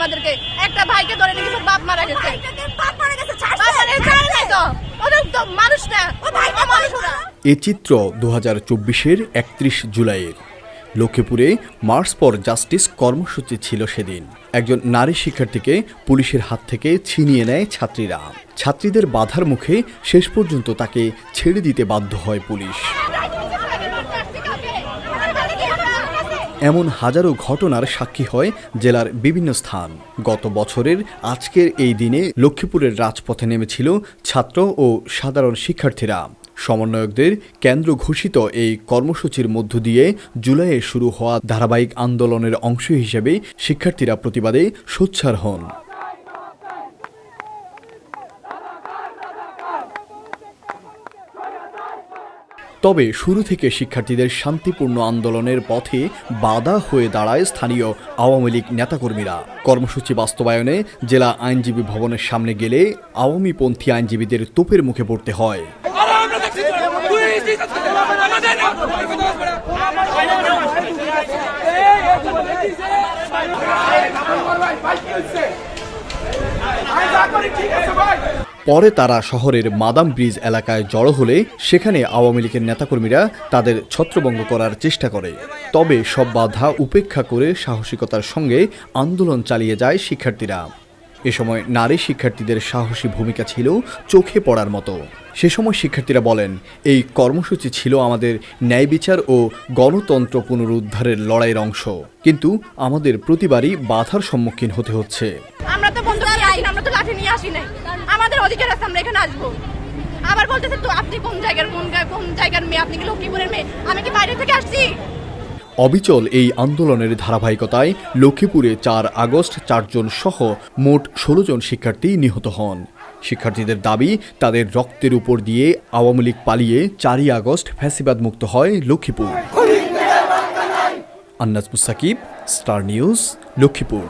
আমাদেরকে। একটা ভাইকে ধরে নিয়ে বাপ মারা গেছে, মানুষ না, মানুষ ওরা। এ চিত্র 2024-এর 31 জুলাইয়ের। লক্ষ্মীপুরে মার্চ ফর জাস্টিস কর্মসূচি ছিল সেদিন। একজন নারী শিক্ষার্থীকে পুলিশের হাত থেকে ছিনিয়ে নেয় ছাত্রীরা। ছাত্রীদের বাধার মুখে শেষ পর্যন্ত তাকে ছেড়ে দিতে বাধ্য হয় পুলিশ। এমন হাজারো ঘটনার সাক্ষী হয় জেলার বিভিন্ন স্থান। গত বছরের আজকের এই দিনে লক্ষ্মীপুরের রাজপথে নেমেছিল ছাত্র ও সাধারণ শিক্ষার্থীরা। সমন্বয়কদের কেন্দ্র ঘোষিত এই কর্মসূচির মধ্য দিয়ে জুলাইয়ে শুরু হওয়া ধারাবাহিক আন্দোলনের অংশ হিসেবে শিক্ষার্থীরা প্রতিবাদে সোচ্চার হন। তবে শুরু থেকে শিক্ষার্থীদের শান্তিপূর্ণ আন্দোলনের পথে বাধা হয়ে দাঁড়ায় স্থানীয় আওয়ামী লীগ নেতাকর্মীরা। কর্মসূচি বাস্তবায়নে জেলা আইনজীবী ভবনের সামনে গেলে আওয়ামীপন্থী আইনজীবীদের তোপের মুখে পড়তে হয়। পরে তারা শহরের মাদাম ব্রিজ এলাকায় জড়ো হলে সেখানে আওয়ামী লীগের নেতাকর্মীরা তাদের ছত্রভঙ্গ করার চেষ্টা করে। তবে সব বাধা উপেক্ষা করে সাহসিকতার সঙ্গে আন্দোলন চালিয়ে যায় শিক্ষার্থীরা। এ সময় নারী শিক্ষার্থীদের সাহসী ভূমিকা ছিল চোখে পড়ার মতো। সে সময় শিক্ষার্থীরা বলেন, এই কর্মসূচি ছিল আমাদের ন্যায় বিচার ও গণতন্ত্র পুনরুদ্ধারের লড়াইয়ের অংশ, কিন্তু আমাদের প্রতিবারই বাধার সম্মুখীন হতে হচ্ছে। আমরা তো বন্ধু নিয়ে আসি না, আমরা তো লাঠি নিয়ে আসি নাই, আমাদের অধিকার আছে, আমরা এখানে আসবো। আবার বলতেছে তো আপনি কোন জায়গার মেয়ে, আপনি কি লক্ষ্মীপুরের মেয়ে? আমি কি বাইরে থেকে আসছি? অবিচল এই আন্দোলনের ধারাবাহিকতায় লক্ষ্মীপুরে 4 আগস্ট 4 জন সহ মোট 16 জন শিক্ষার্থী নিহত হন। শিক্ষার্থীদের দাবি, তাদের রক্তের উপর দিয়ে আওয়ামী লীগ পালিয়ে 4ই আগস্ট ফ্যাসিবাদ মুক্ত হয় লক্ষ্মীপুর। Annaz Musakib, Star News, Lakshmipur.